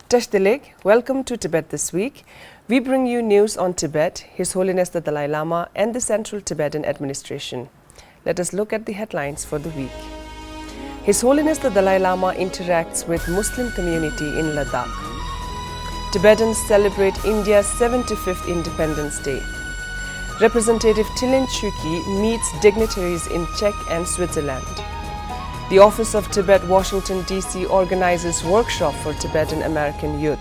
Tashdilig, welcome to Tibet this week. We bring you news on Tibet, His Holiness the Dalai Lama and the Central Tibetan Administration. Let us look at the headlines for the week. His Holiness the Dalai Lama interacts with Muslim community in Ladakh. Tibetans celebrate India's 75th Independence Day. Representative Chukki meets dignitaries in Czech and Switzerland. The Office of Tibet, Washington, D.C. organizes workshop for Tibetan American youth.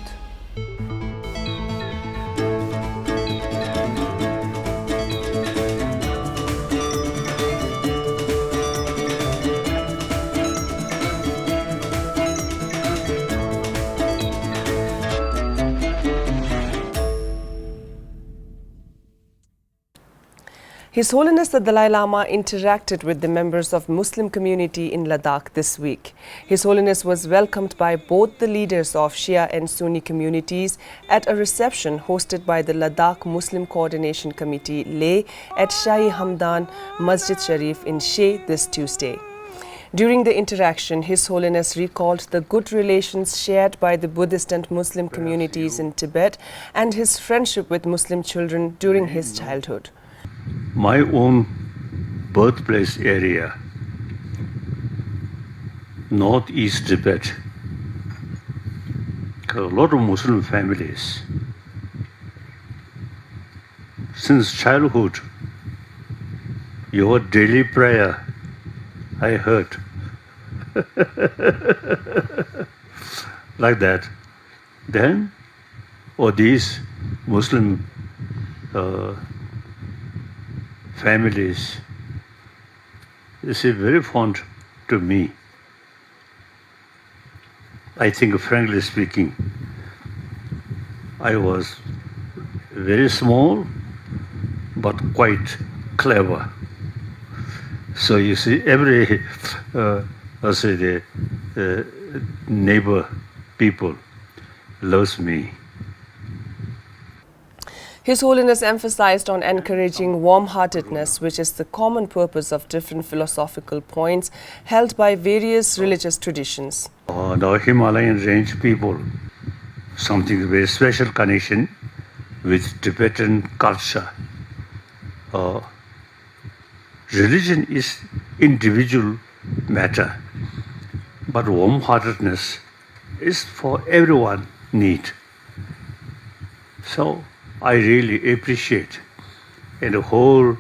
His Holiness the Dalai Lama interacted with the members of Muslim community in Ladakh this week. His Holiness was welcomed by both the leaders of Shia and Sunni communities at a reception hosted by the Ladakh Muslim Coordination Committee Leh at Shahi Hamdan Masjid Sharif in Sheh this Tuesday. During the interaction, His Holiness recalled the good relations shared by the Buddhist and Muslim communities in Tibet and his friendship with Muslim children during his childhood. My own birthplace area, northeast Tibet, a lot of Muslim families. Since childhood, your daily prayer, I heard. Like that. Then, these Muslim families, they say very fond to me. I think, frankly speaking, I was very small but quite clever. So you see, every the neighbor people loves me. His Holiness emphasized on encouraging warm-heartedness, which is the common purpose of different philosophical points held by various religious traditions. The Himalayan range people, something very special connection with Tibetan culture. Religion is individual matter, but warm-heartedness is for everyone need. So I really appreciate, and the whole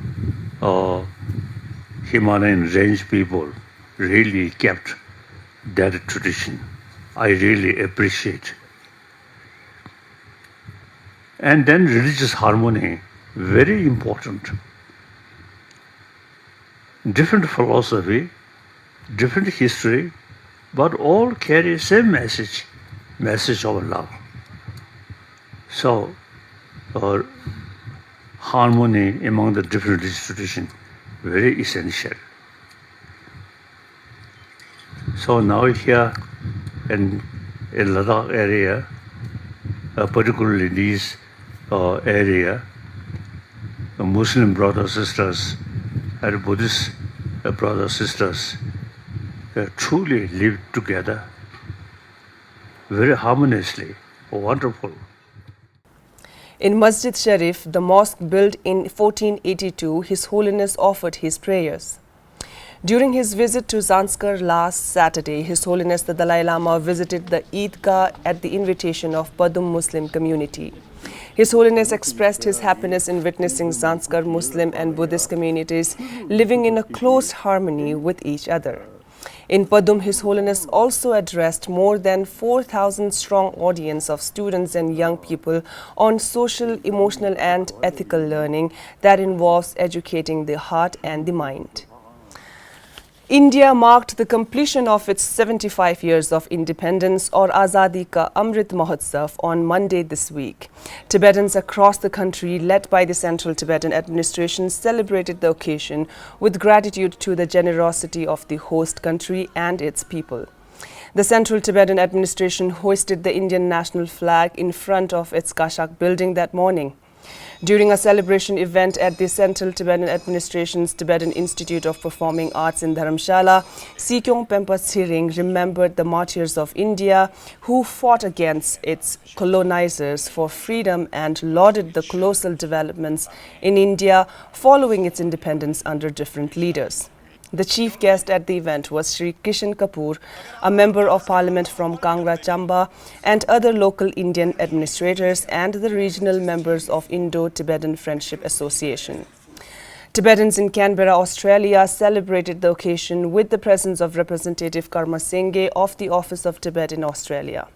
Himalayan range people really kept that tradition. I really appreciate. And then religious harmony, very important. Different philosophy, different history, but all carry same message of love. So, harmony among the different religious traditions, very essential. So now here in Ladakh area, particularly this area, the Muslim brothers sisters and Buddhist brothers sisters truly live together very harmoniously, wonderful. In Masjid Sharif, the mosque built in 1482, His Holiness offered his prayers. During his visit to Zanskar last Saturday, His Holiness the Dalai Lama visited the Eidgah at the invitation of Padum Muslim community. His Holiness expressed his happiness in witnessing Zanskar Muslim and Buddhist communities living in a close harmony with each other. In Padum, His Holiness also addressed more than 4,000 strong audience of students and young people on social, emotional and ethical learning that involves educating the heart and the mind. India marked the completion of its 75 years of independence or Azadi Ka Amrit Mahotsav on Monday this week. Tibetans across the country, led by the Central Tibetan Administration, celebrated the occasion with gratitude to the generosity of the host country and its people. The Central Tibetan Administration hoisted the Indian national flag in front of its Kashak building that morning. During a celebration event at the Central Tibetan Administration's Tibetan Institute of Performing Arts in Dharamshala, Sikyong Pempa Tsering remembered the martyrs of India who fought against its colonizers for freedom and lauded the colossal developments in India following its independence under different leaders. The chief guest at the event was Sri Kishan Kapoor, a member of parliament from Kangra Chamba, and other local Indian administrators and the regional members of Indo-Tibetan Friendship Association. Tibetans in Canberra, Australia celebrated the occasion with the presence of Representative Karma Singhe of the Office of Tibet in Australia.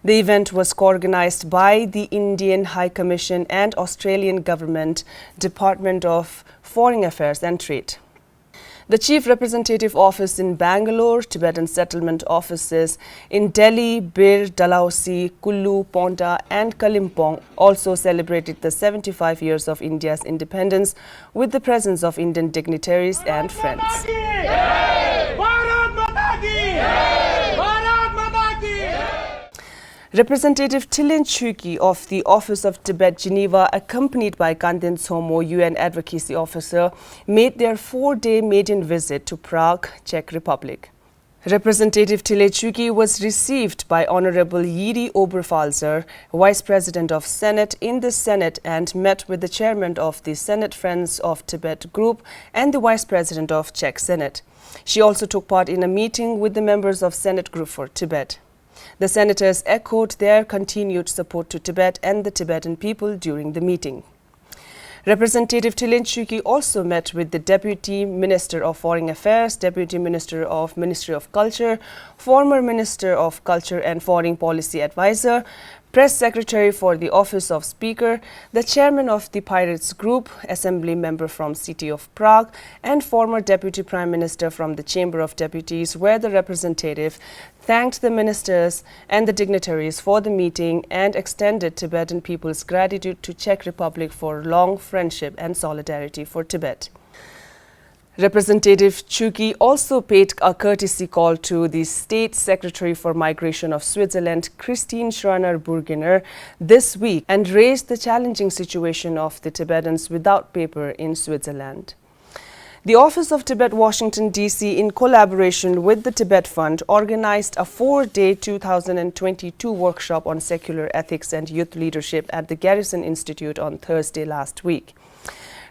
The event was co-organised by the Indian High Commission and Australian Government Department of Foreign Affairs and Trade. The Chief Representative Office in Bangalore, Tibetan settlement offices in Delhi, Bir, Dalhousie, Kullu, Ponta and Kalimpong also celebrated the 75 years of India's independence with the presence of Indian dignitaries and friends. Representative Chukki of the Office of Tibet Geneva, accompanied by Kandin Tsomo, UN advocacy officer, made their 4-day maiden visit to Prague, Czech Republic. Representative Chukki was received by Honorable Yiri Oberpfalzer, Vice President of Senate, in the Senate and met with the Chairman of the Senate Friends of Tibet Group and the Vice President of Czech Senate. She also took part in a meeting with the members of Senate Group for Tibet. The senators echoed their continued support to Tibet and the Tibetan people during the meeting. Representative Chukki also met with the Deputy Minister of Foreign Affairs, Deputy Minister of Ministry of Culture, former Minister of Culture and Foreign Policy Advisor, Press Secretary for the Office of Speaker, the Chairman of the Pirates Group, Assembly Member from City of Prague, and former Deputy Prime Minister from the Chamber of Deputies, where the representative thanked the ministers and the dignitaries for the meeting and extended Tibetan people's gratitude to Czech Republic for long friendship and solidarity for Tibet. Representative Chukki also paid a courtesy call to the State Secretary for Migration of Switzerland, Christine Schreiner-Burgener, this week and raised the challenging situation of the Tibetans without paper in Switzerland. The Office of Tibet Washington, D.C., in collaboration with the Tibet Fund, organized a 4-day 2022 workshop on secular ethics and youth leadership at the Garrison Institute on Thursday last week.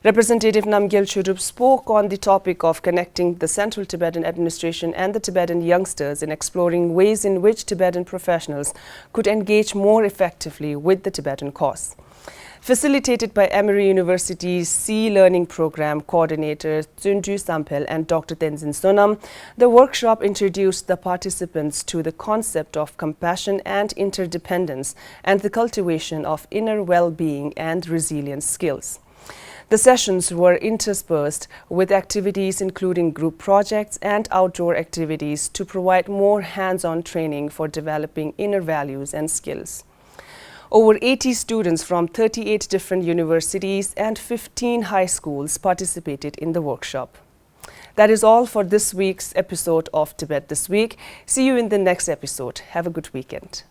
Representative Namgyel Churup spoke on the topic of connecting the Central Tibetan Administration and the Tibetan youngsters in exploring ways in which Tibetan professionals could engage more effectively with the Tibetan cause. Facilitated by Emory University's C Learning Program Coordinator Tsunju Sampel and Dr. Tenzin Sonam, the workshop introduced the participants to the concept of compassion and interdependence and the cultivation of inner well-being and resilience skills. The sessions were interspersed with activities including group projects and outdoor activities to provide more hands-on training for developing inner values and skills. Over 80 students from 38 different universities and 15 high schools participated in the workshop. That is all for this week's episode of Tibet This Week. See you in the next episode. Have a good weekend.